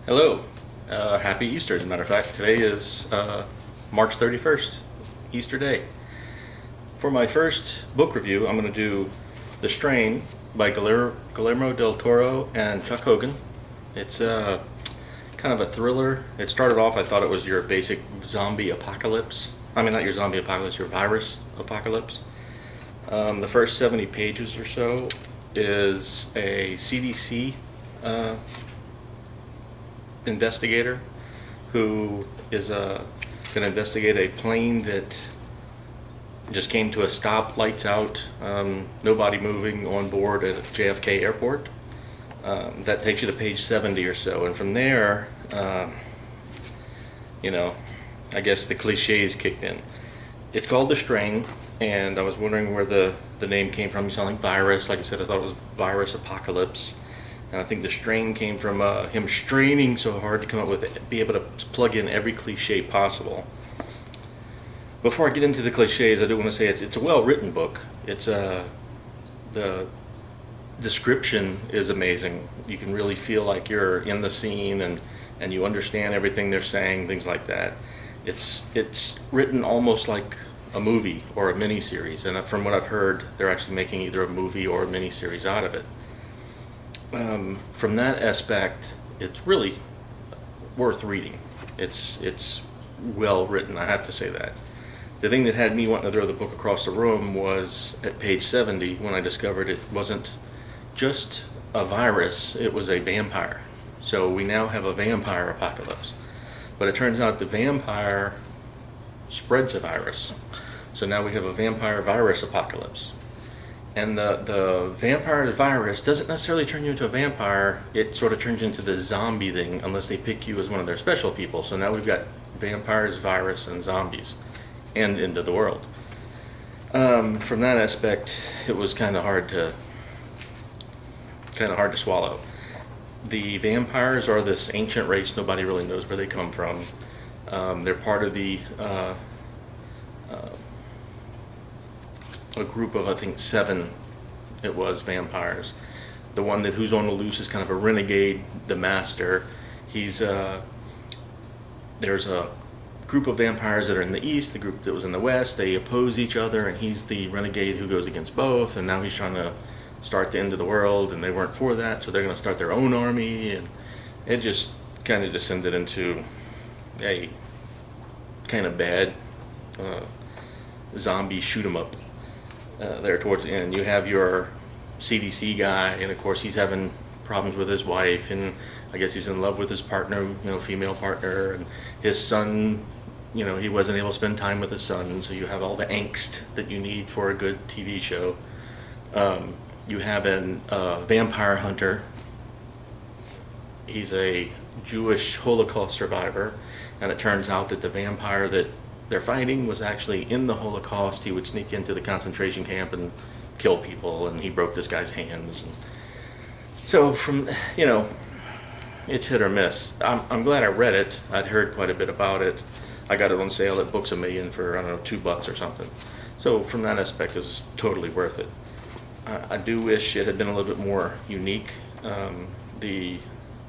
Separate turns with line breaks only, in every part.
Hello, happy Easter. As a matter of fact, today is March 31st, Easter Day. For my first book review, I'm going to do The Strain by Guillermo del Toro and Chuck Hogan. It's kind of a thriller. It started off, I thought it was your basic zombie apocalypse. I mean, not your zombie apocalypse, your virus apocalypse. The first 70 pages or so is a CDC investigator who is going to investigate a plane that just came to a stop, lights out, nobody moving on board at JFK Airport. That takes you to page 70 or so, and from there, I guess the cliches kicked in. It's called The Strain, and I was wondering where the name came from. You sound like virus. Like I said, I thought it was virus apocalypse. And I think the strain came from him straining so hard to come up with be able to plug in every cliche possible. Before I get into the cliches, I do want to say it's a well-written book. It's the description is amazing. You can really feel like you're in the scene and you understand everything they're saying, things like that. It's written almost like a movie or a miniseries, and from what I've heard, they're actually making either a movie or a miniseries out of it. From that aspect, it's really worth reading. It's well written, I have to say that. The thing that had me wanting to throw the book across the room was at page 70 when I discovered it wasn't just a virus, it was a vampire. So we now have a vampire apocalypse. But it turns out the vampire spreads a virus. So now we have a vampire virus apocalypse. And the vampire virus doesn't necessarily turn you into a vampire, it sort of turns you into the zombie thing unless they pick you as one of their special people. So now we've got vampires, virus, and zombies, and into the world. From that aspect, it was kind of hard to swallow. The vampires are this ancient race, nobody really knows where they come from. They're part of a group of, I think, 7 it was vampires. The one who's on the loose is kind of a renegade, the master. There's a group of vampires that are in the east, the group that was in the west. They oppose each other, and he's the renegade who goes against both, and now he's trying to start the end of the world, and they weren't for that, so they're going to start their own army, and it just kind of descended into a kind of bad zombie shoot 'em up. There towards the end, you have your CDC guy, and of course he's having problems with his wife, and I guess he's in love with his partner, female partner, and his son, he wasn't able to spend time with his son, so you have all the angst that you need for a good TV show. You have a vampire hunter. He's a Jewish Holocaust survivor, and it turns out that the vampire that they're fighting was actually in the Holocaust. He would sneak into the concentration camp and kill people, and he broke this guy's hands. And so it's hit or miss. I'm glad I read it. I'd heard quite a bit about it. I got it on sale at Books A Million for, I don't know, $2 or something. So from that aspect, it was totally worth it. I do wish it had been a little bit more unique. The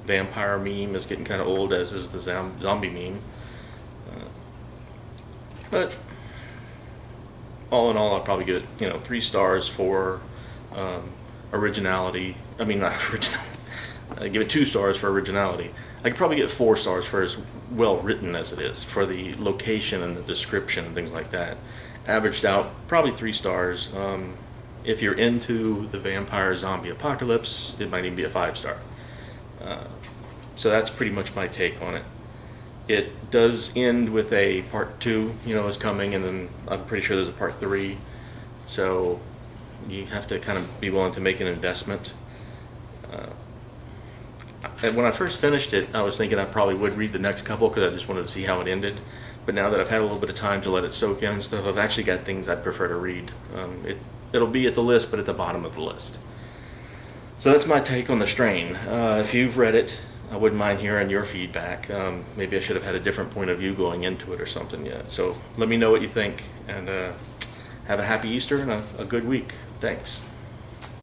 vampire meme is getting kind of old, as is the zombie meme. But all in all, I'll probably give it 3 stars for originality. I mean, not original. I give it 2 stars for originality. I could probably get 4 stars for as well written as it is, for the location and the description and things like that. Averaged out, probably 3 stars. If you're into the vampire zombie apocalypse, it might even be a 5-star. So that's pretty much my take on it. It does end with a part 2, is coming, and then I'm pretty sure there's a part 3. So you have to kind of be willing to make an investment. And when I first finished it, I was thinking I probably would read the next couple because I just wanted to see how it ended. But now that I've had a little bit of time to let it soak in and stuff, I've actually got things I'd prefer to read. It'll be at the list, but at the bottom of the list. So that's my take on The Strain. If you've read it, I wouldn't mind hearing your feedback. Maybe I should have had a different point of view going into it or something yet. So let me know what you think, and have a happy Easter and a good week. Thanks.